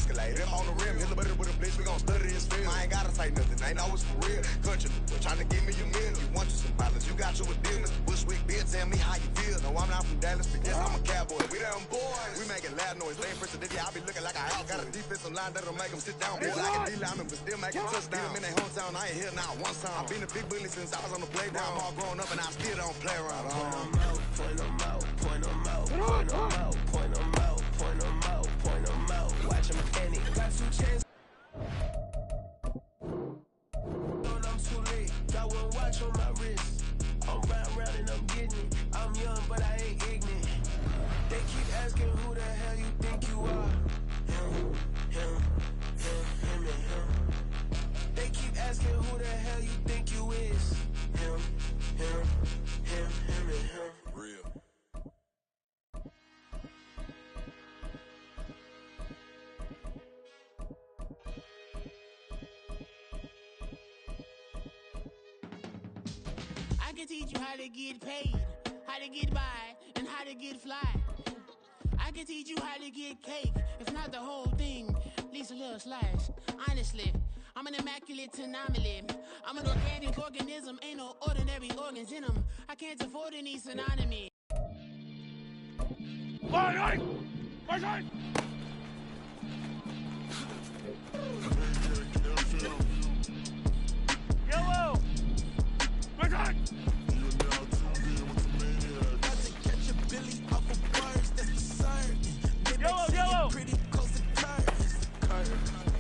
escalate. Him on the rim, hit a better with a blitz, we gon' study his film. I ain't gotta say nothing, ain't always for real. Country, trying to give me a meal. You want you some violence, you got you a deal. Mr. Bushwick, bitch, tell me how you feel. No, I'm not from Dallas, but yes, I'm a cowboy. We them boys, we making loud noise. They ain't first today, I be looking like a house. Got a defensive line that'll make them sit down. Boy, like a D-lineman, but still making touchdown. I'm in their hometown, I ain't here now one time. I've been a big bully since I was on the playground. I'm all grown up and I still don't play around. Point them out, point them out, point them out, point them out, point them out, point them out. Watch them penny, got 2 chains. I'm too late, got 1 watch on my wrist. I'm round and I'm getting it. I'm young, but I ain't ignorant. They keep asking who the hell you think you are. Him, and him. They keep asking who the hell you think you is. Him, and him. Real. I can teach you how to get paid, how to get by, and how to get fly. I can teach you how to get cake, if not the whole thing, at least a little slice. Honestly, I'm an immaculate anomaly. I'm an organic organism, ain't no ordinary organs in them. I can't afford any synonymy. Right! Yellow! Right! Yellow! Pretty close to curve.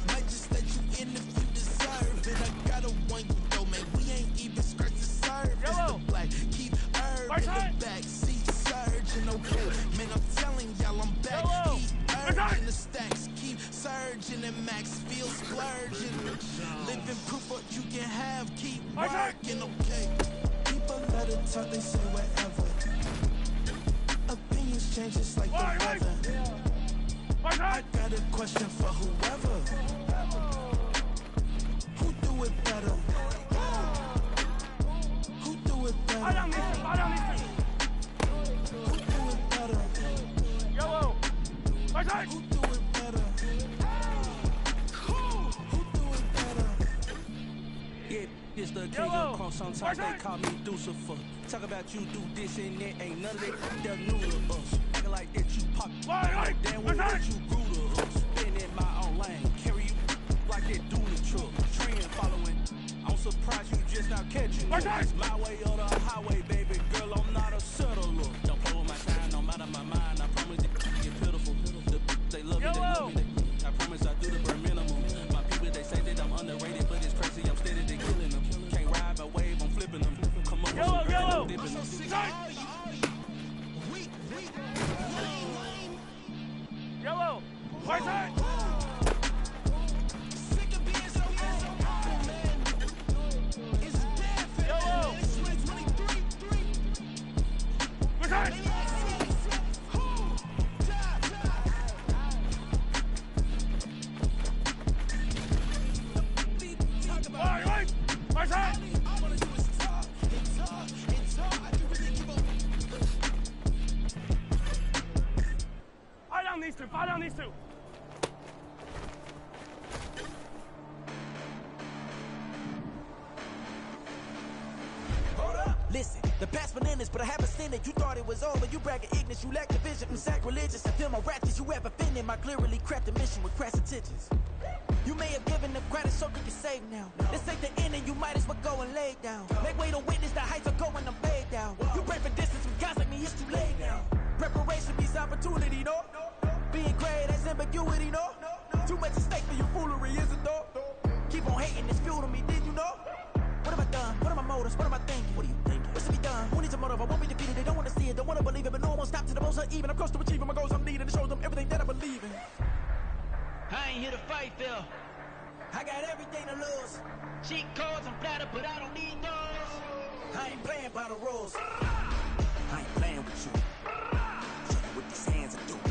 Might just let you in if you deserve it. I got a one you though, man. We ain't even scratched the surface. Yellow! The black keep herb in the back seat surging. Okay, man, I'm telling y'all I'm back. Yellow! Keep urging the stacks, keep surging and max feel splurging. Living proof what you can have, keep working. Okay, people let it talk, they say whatever. Opinions change just like the weather. I got a question for whoever. Who do it better? Who do it better? Who do it better? Yellow! Right! Who do it better? Who do it better? Yeah, this the king of crunk. Sometimes they call me Lucifer. Talk about you do this and that, ain't none of that. They're new to us. Acting like that you pop. Damn, what you grew to us. Been in my own lane. Carry you like that dually truck. Trend following. I'm surprised you just not catching it. It's my way or the highway, baby girl. I'm not a settler. Don't play with my time, no matter my mind. I promise you get pitiful. They love me, they love me. I promise I do the bare minimum. My people, they say that I'm underrated, but it's crazy. I'm steady, they killing them. Can't ride my wave, I'm flipping them. Come on, Yellow! dipping them. Yellow! Right side! Sick of being so man. It's dead for Yellow! It's 2023. Right side! Right side! Fire down these two! Hold up. Listen, the past bananas, but I haven't seen it. You thought it was over, you bragging ignorance, you lack the vision from sacrilegious. I feel my ratchets, you have offended my clearly crafted mission with crass intentions. You may have given them credit so you can save now. This ain't the end and you might as well go and lay down. Make way to witness the heights are going, I'm laid down. You pray for distance with guys like me, it's too late now. Preparation means opportunity, no? Being great has ambiguity, no? Too much at stake for your foolery, isn't though? Keep on hating, it's fuel to me, did you know? What have I done? What are my motives? What am I thinking? What are you thinking? What's to be done? Who needs a motive? I won't be defeated. They don't want to see it, don't want to believe it, but no one won't stop to the most uneven. I'm close to achieving my goals. I'm needing to show them everything that I believe in. I ain't here to fight, Phil. I got everything to lose. Cheat codes, I'm flattered, but I don't need those. I ain't playing by the rules. I ain't playing with you. Show you what these hands are doing.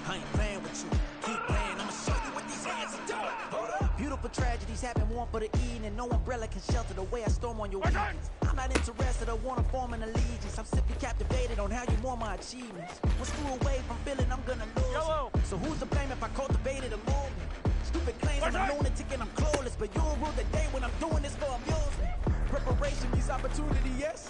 I ain't playing with you. Keep playing, I'ma show you what these hands are doing. Hold up. Beautiful tragedies happen, one for the evening. No umbrella can shelter the way I storm on your weekends. I'm not interested, I wanna form an allegiance. I'm simply captivated on how you want my achievements. One screw away from feeling I'm gonna lose. Yellow. So who's to blame if I cultivate thinking I'm clueless, but you'll rule the day when I'm doing this for amusement. Preparation means opportunity, yes.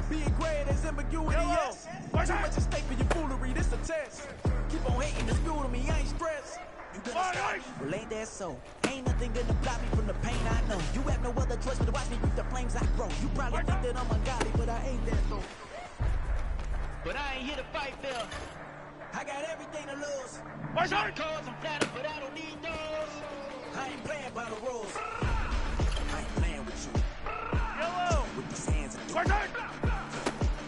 Being great is ambiguity, yes. Too much at stake for your foolery, this a test. Keep on hating, it's fuel to me, I ain't stressed. You gonna stop me? Well, ain't that so? Ain't nothing gonna block me from the pain I know. You have no other choice but to watch me reap the flames I grow. You probably think that I'm ungodly, but I ain't that though. But I ain't here to fight, Phil. I got everything to lose. Shot calls and flatter, but I don't need those. I ain't playing by the rules. I ain't playing with you. Yellow. With these hands and Right side.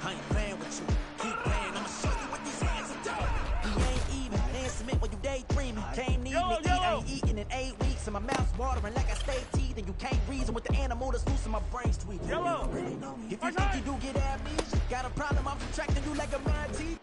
I ain't playing with you. Keep playing, I'ma show you what these hands are doing. You ain't even, ain't submit when you daydreaming. Can't need Yellow, to eat, I ain't eating in 8 weeks. And my mouth's watering like I stay teeth. And you can't reason with the animal that's loose and my brain's tweaking. Yellow. If you think you do get amnesia, got a problem, I'm subtracting you like a mind teeth.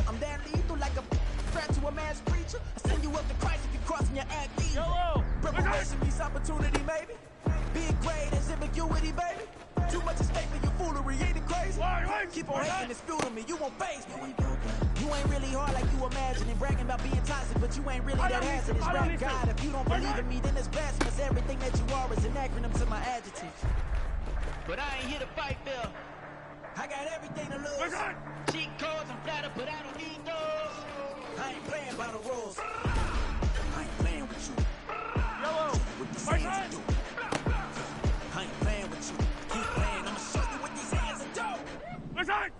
I'm that lethal like a threat to a mass preacher. I send you up to Christ if you crossing your amnesia. Yellow. Preparation means opportunity, maybe. Big grade is ambiguity, baby. Too much at stake for your foolery, ain't it crazy? Right. Keep on hating, it's fuel to me, you won't face me. You ain't really hard like you imagine and bragging about being toxic, but you ain't really that hazardous. Rap God, if you don't believe in me, then it's best. Cause everything that you are is an acronym to my adjectives. But I ain't here to fight, Phil. I got everything to lose. Right side. Cheat codes and flatter, but I don't need those. I ain't playing by the rules. I ain't playing with you. Yellow. With these Right hands side. are doing. I ain't playing with you. Keep playing, I'ma show you what these hands are doing. Right side.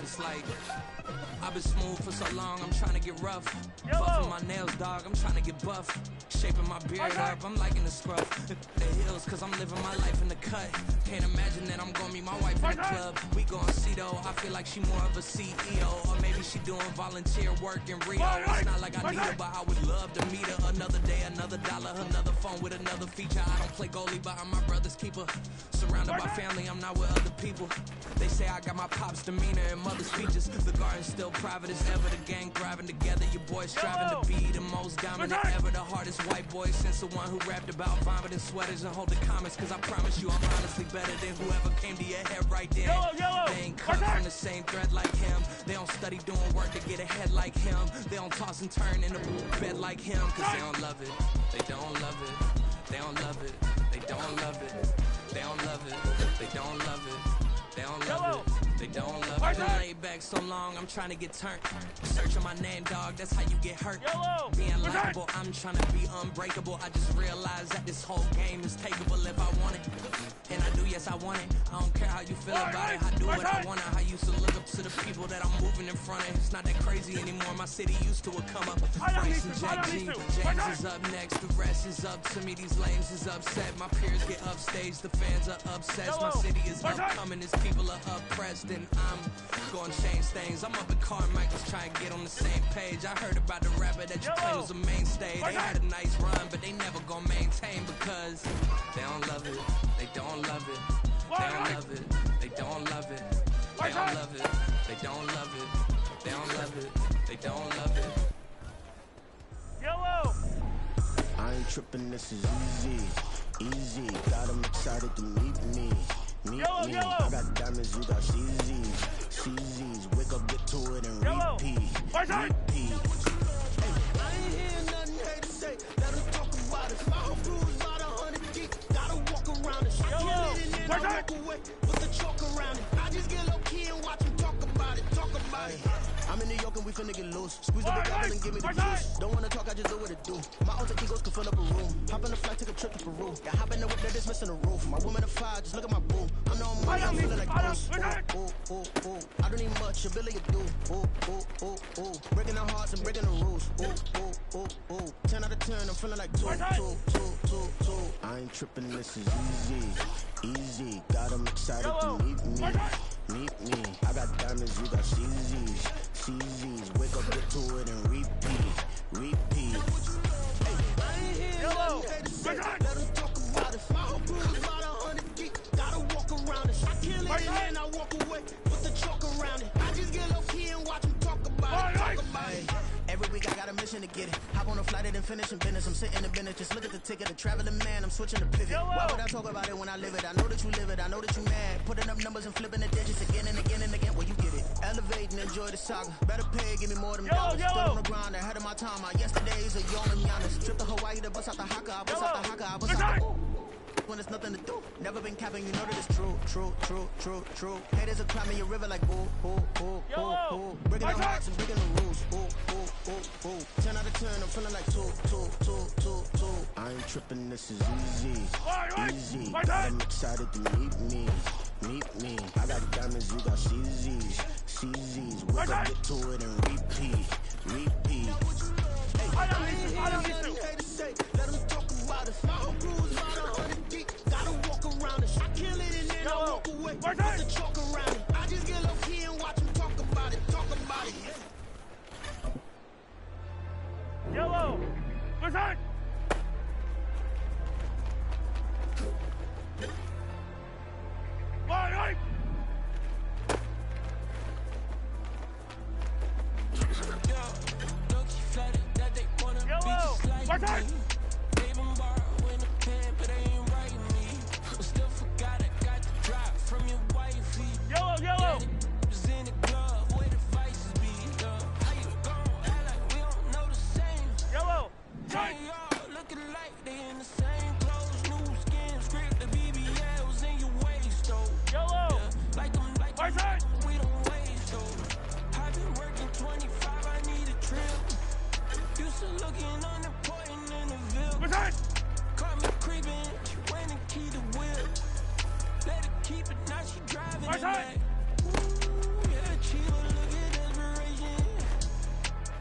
It's like I've been smooth for so long, I'm trying to get rough. Yellow. Buffing my nails, dog, I'm trying to get buff. Shaping my beard Okay. up, I'm liking the scruff. The heels, cause I'm living my life in the cut. Can't imagine that I'm gonna meet my wife in the Okay. club. We gon' see though, I feel like she more of a CEO. Or maybe she doing volunteer work in Rio. It's not like I need her, but I would love to meet her. Another day, another dollar, another phone with another feature. I don't play goalie, but I'm my brother's keeper. Surrounded by family, I'm not with other people. They say I got my pop's demeanor and mother's features. The garden's still private as ever, the gang thriving together. Your boys striving to be the most dominant ever. The hardest white boy since the one who rapped about vomiting sweaters and holding comments. Cause I promise you I'm honestly better than whoever came to your head right then. Yellow. They ain't cut from the same thread like him. They don't study doing work to get ahead like him. They don't toss and turn in the bed like him. Cause they don't love it. They don't love it. They don't love it. They don't love it. They don't love it. They don't love it. They don't love it. They don't love it. Been laid back so long, I'm trying to get turned. Searching my name, dog, that's how you get hurt. Yellow. Being likable, I'm trying to be unbreakable. I just realized that this whole game is takeable if I want it. And I do, yes, I want it. I don't care how you feel about it. I do what I want. I used to look up to the people that I'm moving in front of. It's not that crazy anymore. My city used to a come up. Franks and Jack G. James is up next. The rest is up to me. These lames is upset. My peers get upstaged. The fans are obsessed. My city is upcoming. Its people are oppressed. And I'm gonna change things. I'm up at Carmichael's trying to get on the same page. I heard about the rapper that you claim was a mainstay. They had a nice run, but they never gonna maintain because they don't love it. They don't love it. They don't love it. They don't love it. They don't love it. They don't love it. They don't love it. They don't love it. Yellow. I ain't tripping, this is easy, easy. Got 'em excited to meet me, meet Yellow, me. yellow. I got diamonds, you got CZs, CZs. Wake up, get to it and Yellow. repeat, Right side. repeat. Hey, I ain't hear nothing hate to say. Let 'em talk about it. My whole crew is about 100 deep. Gotta walk around it. Yellow. Kill it and then Right I side. walk away with the chalk around it. I just get low key and watch 'em talk about it, talk about it. I'm in New York and we finna get loose. Squeeze the big apple and give me the juice. Don't wanna talk, I just do what it do. My alter egos can fill up a room. Hop in the flight, take a trip to Peru. Got hop in the whip that is missing the roof. My woman a fire, just look at my boo. I know I'm money, I'm feeling like Bruce. Ooh, ooh, ooh. I don't need much, ability to do. Ooh, ooh, ooh, ooh. Breaking the hearts and breaking the rules. Ooh, ooh, ooh, ooh. 10 out of 10, I'm feeling like 2, 2, 2, 2, 2. I ain't tripping, this is easy, easy. Got 'em excited to meet me, meet me. I got diamonds, you got CZs, CZs. Wake up, get to it and repeat, repeat. Hey, I ain't hear Yellow. nothing hate to say. Let 'em talk about it. My whole crew is about 100 deep. it and finishing business. I'm sitting in business, just look at the ticket. A traveling man, I'm switching the pivot. Why would I talk about it when I live it? I know that you live it, I know that you mad. Putting up numbers and flipping the digits again and again and again. Well, you get it. Elevate and enjoy the saga. Better pay, give me more than dollars. Stood on the ground ahead of my time. My yesterdays are young and Giannis. Trip to Hawaii to bust out the haka. I bust out the haka. I bust out the when there's nothing to do. Never been capping, you know that it's true, true, true, true, true. Haters are climbing your river like ooh, ooh, ooh, ooh, ooh. Breaking the hearts and breaking the rules. Ooh, ooh, ooh, ooh. 10 out of 10, I'm feeling like two. I ain't tripping, this is easy, easy. I'm excited to meet me. I got diamonds, you got CZs. We're gonna get to it and repeat. I don't need to. Let them talk about it. My whole crew is about 100 deep. Gotta walk around it. I kill it and then I walk away. Put the chalk around it. I just get low key and watch them talk about it. Yellow. Return. Right. Yellow. Return. Yellow. Yellow. Right. Looking like they in the same clothes, new skin, script, the BBLs in your waist, though. Yellow. Like them, Return. we don't waste, though. I've been working 25, I need a trip. Used to looking unimportant in the Ville. Return. Caught me creeping, she went and keyed the whip. Let her keep it, now she driving it back. Ooh, yeah, chill, look at desperation.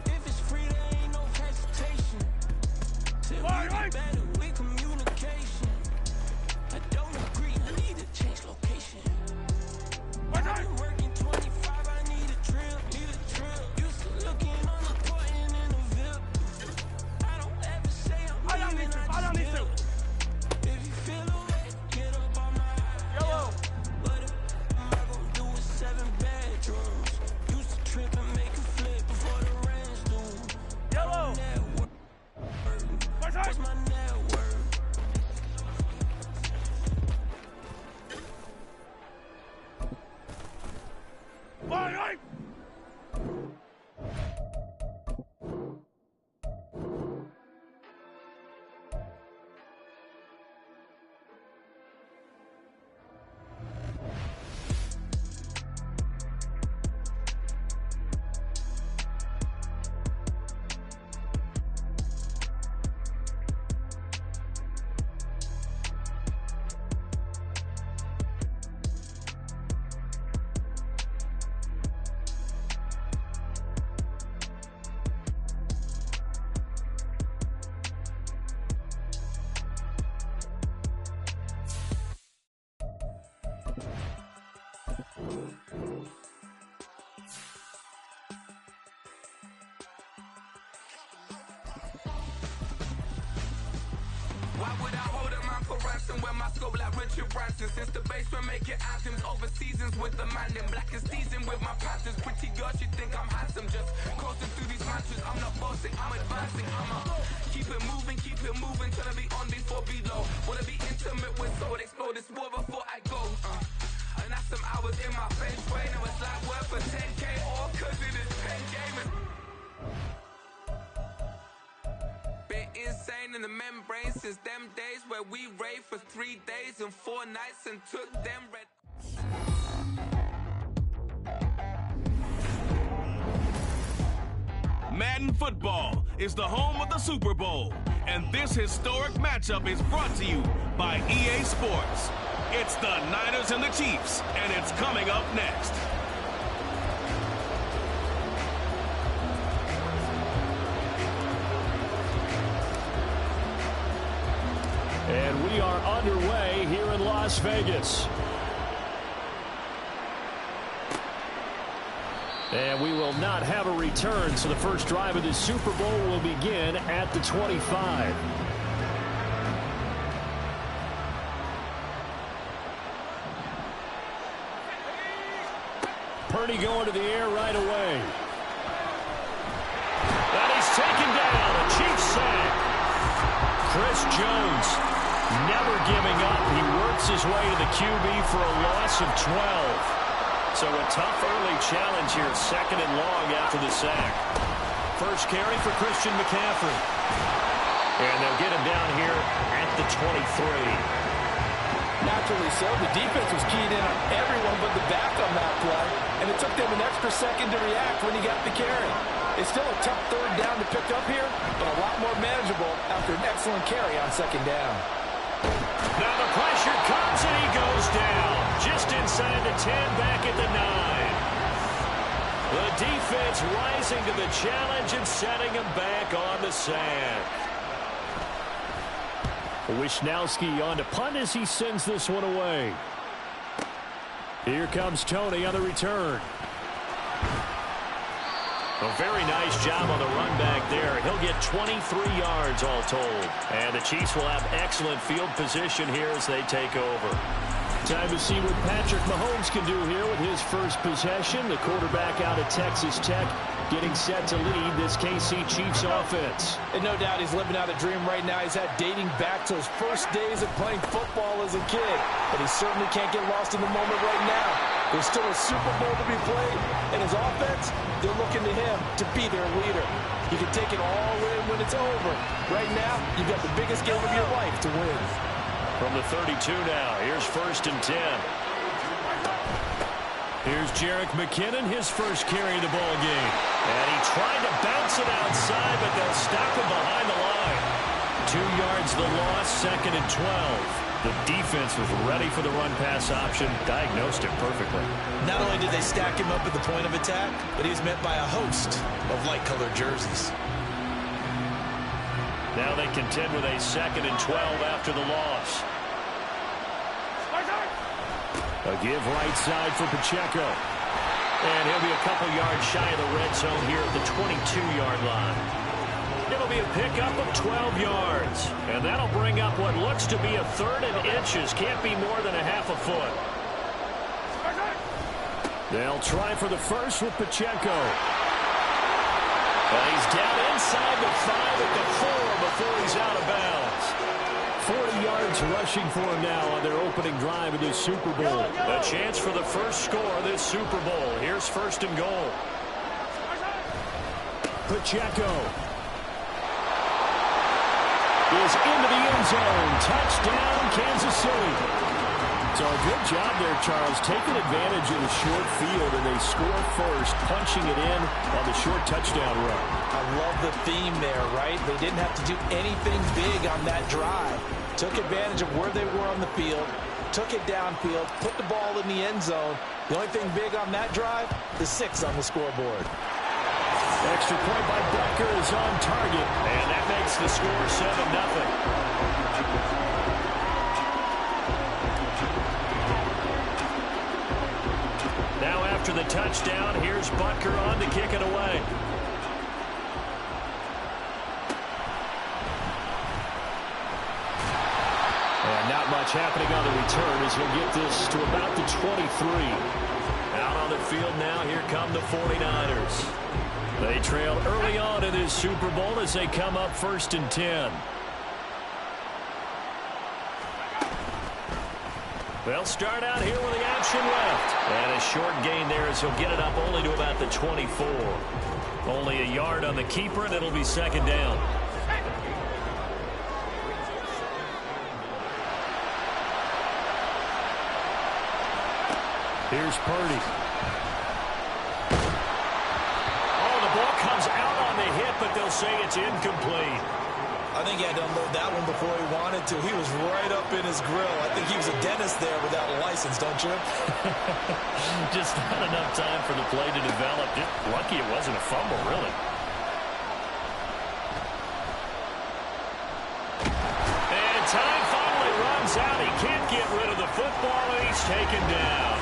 If it's free, there ain't no hesitation. Till we get better with communication. I don't agree, I need to change location. I've been working 25, I need a trip. Used to looking unimportant in the Ville. I don't ever say I'm leaving, I don't need to. if you feel away, get up on my Yellow. What am I gonna do with 7 bedrooms? Used to trip and make a flip before the rent's due. Yellow. Network, what's my net worth? Right. Why would I hold a man for ransom when my scope like Richard Branson? Since the basement making anthems over seasons with the man in black and season with my panthers. Pretty girl, she think I'm handsome. Just coasting through these mantras. I'm not bossing, I'm advancing. I'ma keep it moving till I be on before below. Wanna be intimate with soul, explore this war before I go. And that's some hours in my bench brain. It was like work for 10K all cause it is pen gaming. Been insane in the membrane since them days where we raved for 3 days and 4 nights and took them red. Madden Football is the home of the Super Bowl, and this historic matchup is brought to you by EA Sports. It's the Niners and the Chiefs, and it's coming up next. And we are underway here in Las Vegas. And we will not have a return, so the first drive of the Super Bowl will begin at the 25. Purdy going to the air right away. And he's taken down. A Chiefs sack. Chris Jones, never giving up. He works his way to the QB for a loss of 12. So a tough early challenge here, 2nd and long after the sack. First carry for Christian McCaffrey. And they'll get him down here at the 23. Naturally so. The defense was keyed in on everyone but the back on that play, and it took them an extra second to react when he got the carry. It's still a tough 3rd down to pick up here, but a lot more manageable after an excellent carry on 2nd down. Now the pressure comes, and he goes down. Just inside the 10, back at the 9. The defense rising to the challenge and setting him back on the sack. Wisnowski on to punt as he sends this one away. Here comes Tony on the return. A very nice job on the run back there. He'll get 23 yards all told. And the Chiefs will have excellent field position here as they take over. Time to see what Patrick Mahomes can do here with his first possession. The quarterback out of Texas Tech getting set to lead this KC Chiefs offense. And no doubt he's living out a dream right now. He's had dating back to his first days of playing football as a kid. But he certainly can't get lost in the moment right now. There's still a Super Bowl to be played, and his offense, they're looking to him to be their leader. He can take it all in when it's over. Right now, you've got the biggest game of your life to win. From the 32 now, here's 1st and 10. Here's Jerick McKinnon, his first carry of the ball game. And he tried to bounce it outside, but they'll stop him behind the line. 2 yards the loss, 2nd and 12. The defense was ready for the run-pass option, diagnosed it perfectly. Not only did they stack him up at the point of attack, but he was met by a host of light-colored jerseys. Now they contend with a 2nd and 12 after the loss. A give right side for Pacheco. And he'll be a couple yards shy of the red zone here at the 22-yard line. It'll be a pickup of 12 yards. And that'll bring up what looks to be a 3rd and inches. Can't be more than a half a foot. They'll try for the first with Pacheco. And he's down inside the 5 at the 4 before he's out of bounds. 40 yards rushing for him now on their opening drive of this Super Bowl. A chance for the first score of this Super Bowl. Here's 1st and goal. Pacheco is into the end zone. Touchdown, Kansas City. So a good job there, Charles, taking advantage of the short field, and they score first, punching it in on the short touchdown run. I love the theme there, right? They didn't have to do anything big on that drive. Took advantage of where they were on the field, took it downfield, put the ball in the end zone. The only thing big on that drive, the 6 on the scoreboard. Extra point by Butker is on target, and that makes the score 7-0. Now after the touchdown, here's Butker on to kick it away. And not much happening on the return as he'll get this to about the 23. Out on the field now, here come the 49ers. They trail early on in this Super Bowl as they come up 1st and 10. They'll start out here with the option left. And a short gain there as he'll get it up only to about the 24. Only a yard on the keeper, and it'll be 2nd down. Here's Purdy. Oh, the ball comes out on the hit, but they'll say it's incomplete. I think he had to unload that one before he wanted to. He was right up in his grill. I think he was a dentist there without a license, don't you? Just not enough time for the play to develop. Just lucky it wasn't a fumble, really. And time finally runs out. He can't get rid of the football, and he's taken down.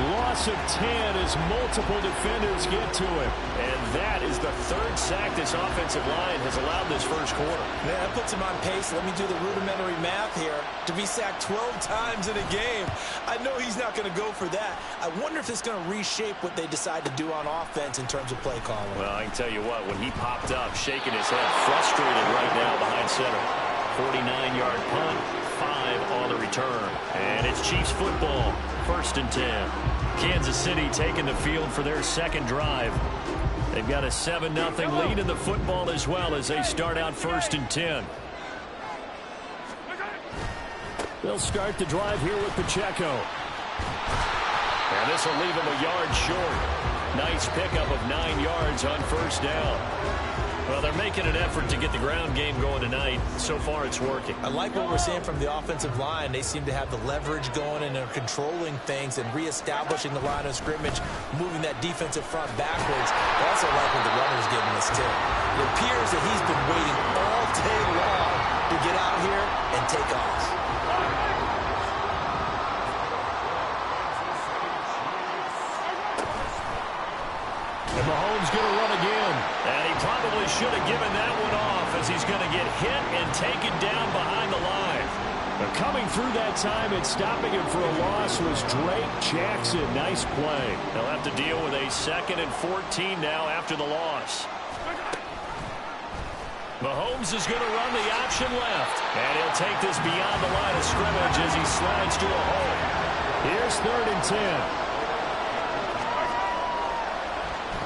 Loss of 10 as multiple defenders get to him. And that is the 3rd sack this offensive line has allowed this first quarter. Man, that puts him on pace. Let me do the rudimentary math here. To be sacked 12 times in a game, I know he's not going to go for that. I wonder if it's going to reshape what they decide to do on offense in terms of play calling. Well, I can tell you what, when he popped up, shaking his head, frustrated right now behind center. 49-yard punt, 5 on the return. And it's Chiefs football, 1st and 10. Kansas City taking the field for their second drive. They've got a 7-0 lead in the football as well as they start out 1st and 10. They'll start the drive here with Pacheco. And this will leave him a yard short. Nice pickup of 9 yards on 1st down. Well, they're making an effort to get the ground game going tonight. So far, it's working. I like what we're seeing from the offensive line. They seem to have the leverage going, and they're controlling things and reestablishing the line of scrimmage, moving that defensive front backwards. I also like what the runner's giving us, too. It appears that he's been waiting all day long to get out here and take off. And Mahomes going to run again. And he probably should have given that one off as he's going to get hit and taken down behind the line. But coming through that time and stopping him for a loss was Drake Jackson. Nice play. They'll have to deal with a 2nd and 14 now after the loss. Mahomes is going to run the option left. And he'll take this beyond the line of scrimmage as he slides to a hole. Here's 3rd and 10.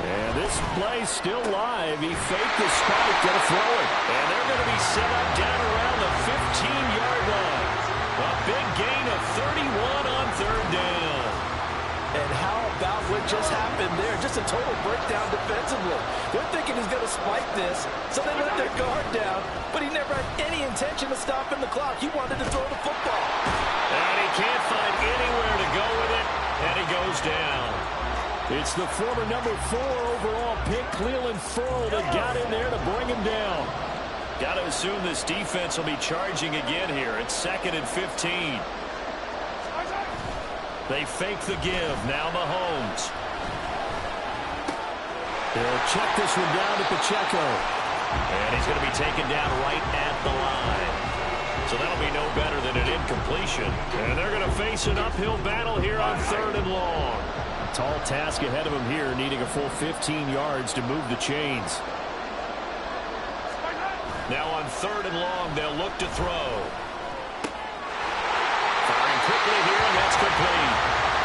And this play still live. He faked the spike, going to throw it. And they're going to be set up down around the 15-yard line. A big gain of 31 on 3rd down. And how about what just happened there? Just a total breakdown defensively. They're thinking he's going to spike this, so they let their guard down. But he never had any intention of stopping the clock. He wanted to throw the football. And he can't find anywhere to go with it, and he goes down. It's the former number 4 overall pick, Clelin Ferrell, that got in there to bring him down. Got to assume this defense will be charging again here. It's 2nd and 15. They fake the give. Now Mahomes. They'll check this one down to Pacheco. And he's going to be taken down right at the line. So that'll be no better than an incompletion. And they're going to face an uphill battle here on 3rd and long. Tall task ahead of him here, needing a full 15 yards to move the chains. Now on 3rd and long, they'll look to throw. Firing quickly here, and that's complete.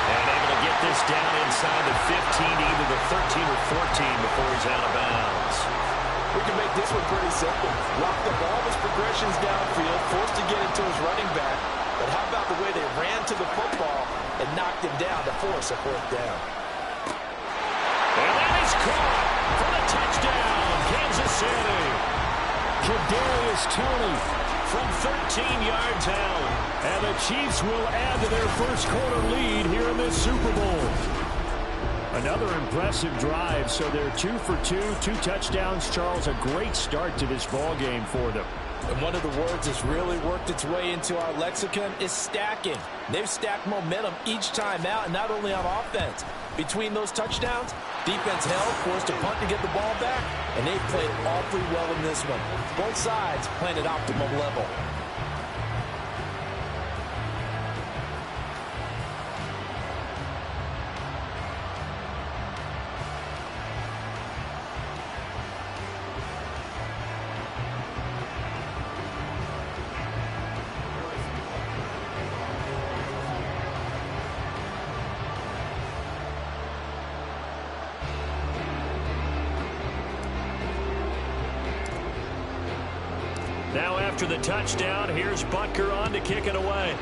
And able to get this down inside the 15, either the 13 or 14 before he's out of bounds. We can make this one pretty simple. Lock the ball with progressions downfield, forced to get into his running back. But how about the way they ran to the football and knocked him down to force a 4th down? And that is caught for the touchdown, Kansas City. Kadarius Toney from 13 yards out. And the Chiefs will add to their first quarter lead here in this Super Bowl. Another impressive drive, so they're 2 for 2, 2 touchdowns. Charles, a great start to this ball game for them. And one of the words that's really worked its way into our lexicon is stacking. They've stacked momentum each time out, and not only on offense. Between those touchdowns, defense held, forced to punt to get the ball back, and they've played awfully well in this one. Both sides playing at optimum level. Now after the touchdown, here's Butker on to kick it away.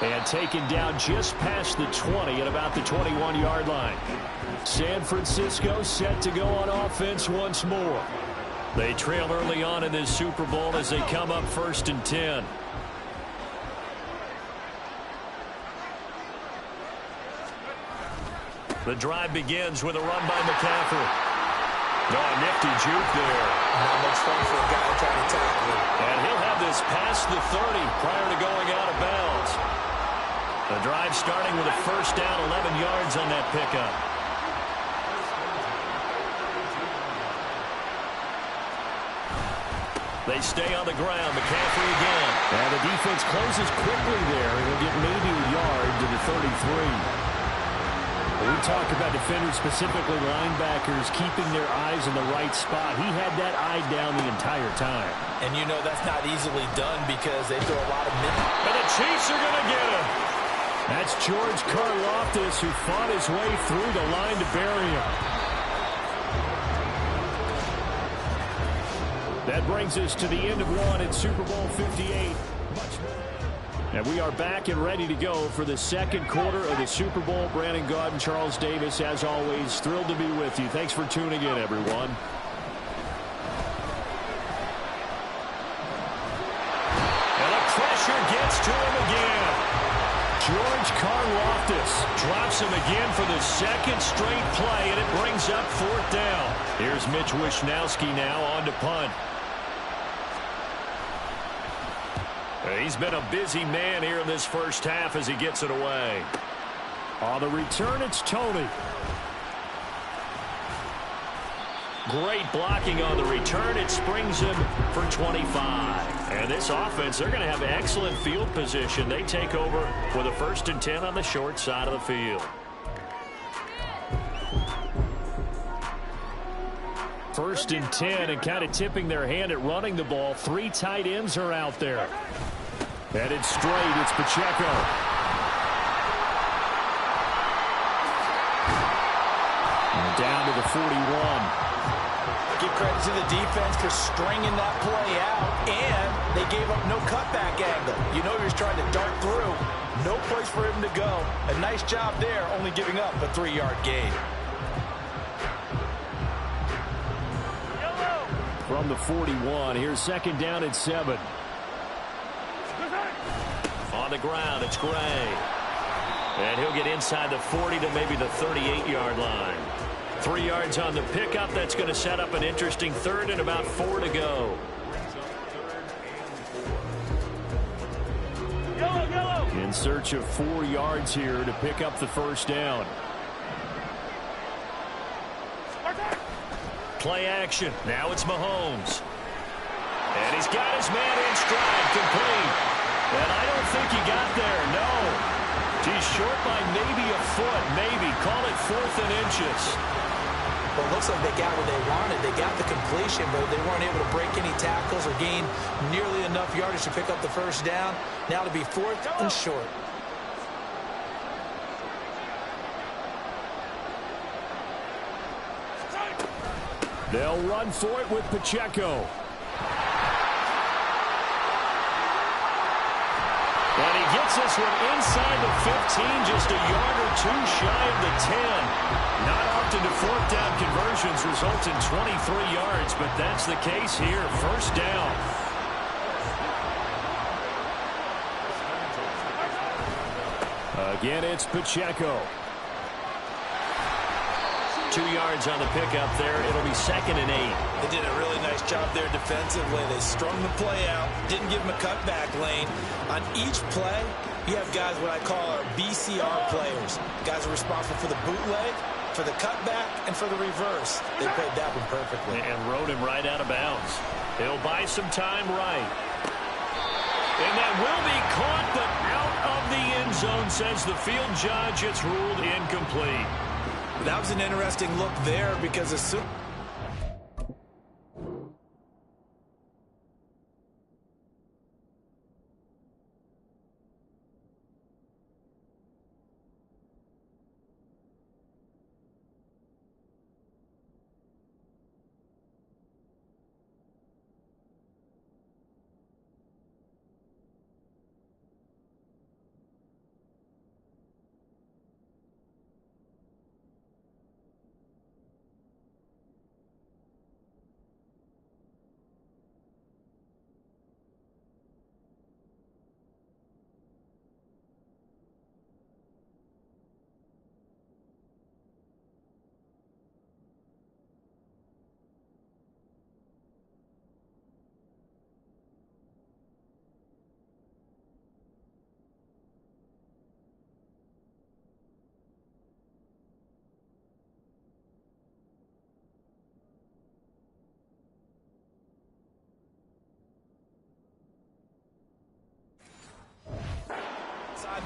And taken down just past the 20 at about the 21-yard line. San Francisco set to go on offense once more. They trail early on in this Super Bowl as they come up 1st and 10. The drive begins with a run by McCaffrey. Oh, nifty juke there. Not much fun for a guy trying to tackle him. And he'll have this past the 30 prior to going out of bounds. The drive starting with a first down, 11 yards on that pickup. They stay on the ground. McCaffrey again. And the defense closes quickly there. He'll get maybe a yard to the 33. We talk about defenders, specifically linebackers, keeping their eyes in the right spot. He had that eye down the entire time. And you know that's not easily done because they throw a lot of mid. And the Chiefs are going to get him. That's George Karlaftis, who fought his way through the line to bury him. That brings us to the end of one in Super Bowl 58. And we are back and ready to go for the second quarter of the Super Bowl. Brandon Gaudin and Charles Davis, as always, thrilled to be with you. Thanks for tuning in, everyone. And the pressure gets to him again. George Karlaftis drops him again for the second straight play, and it brings up fourth down. Here's Mitch Wishnowsky now on to punt. He's been a busy man here in this first half as he gets it away. On the return, it's Toney. Great blocking on the return. It springs him for 25. And this offense, they're going to have excellent field position. They take over with a 1st and 10 on the short side of the field. First and 10, and kind of tipping their hand at running the ball. 3 tight ends are out there. Headed straight, it's Pacheco. And down to the 41. Give credit to the defense for stringing that play out, and they gave up no cutback angle. You know he was trying to dart through. No place for him to go. A nice job there, only giving up a 3-yard gain. From the 41, here's second down at 7. On the ground, it's Gray. And he'll get inside the 40 to maybe the 38-yard line. 3 yards on the pickup. That's going to set up an interesting third and about 4 to go. In search of 4 yards here to pick up the first down. Play action. Now it's Mahomes. And he's got his man in stride, complete. And I don't think he got there, no. He's short by maybe a foot, maybe. Call it 4th and inches. Well, it looks like they got what they wanted. They got the completion, but they weren't able to break any tackles or gain nearly enough yardage to pick up the first down. Now to be 4th and short. They'll run for it with Pacheco. And he gets this one inside the 15, just a yard or 2 shy of the 10. Not often do 4th down conversions result in 23 yards, but that's the case here. First down. Again, it's Pacheco. 2 yards on the pickup there. It'll be 2nd and 8. They did a really nice job there defensively. They strung the play out, didn't give him a cutback lane. On each play, you have guys what I call our BCR players. Guys are responsible for the bootleg, for the cutback, and for the reverse. They played that one perfectly. And rode him right out of bounds. He'll buy some time right. And that will be caught, but out of the end zone, says the field judge. It's ruled incomplete. That was an interesting look there because as soon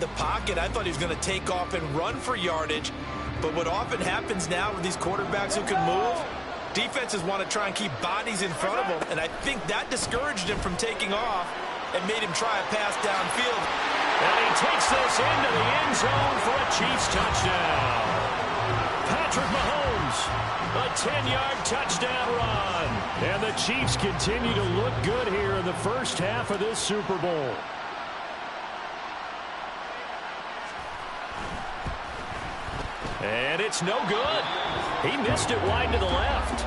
the pocket. I thought he was going to take off and run for yardage. But what often happens now with these quarterbacks who can move, defenses want to try and keep bodies in front of them. And I think that discouraged him from taking off and made him try a pass downfield. And he takes this into the end zone for a Chiefs touchdown. Patrick Mahomes, a 10-yard touchdown run. And the Chiefs continue to look good here in the first half of this Super Bowl. And it's no good. He missed it wide to the left.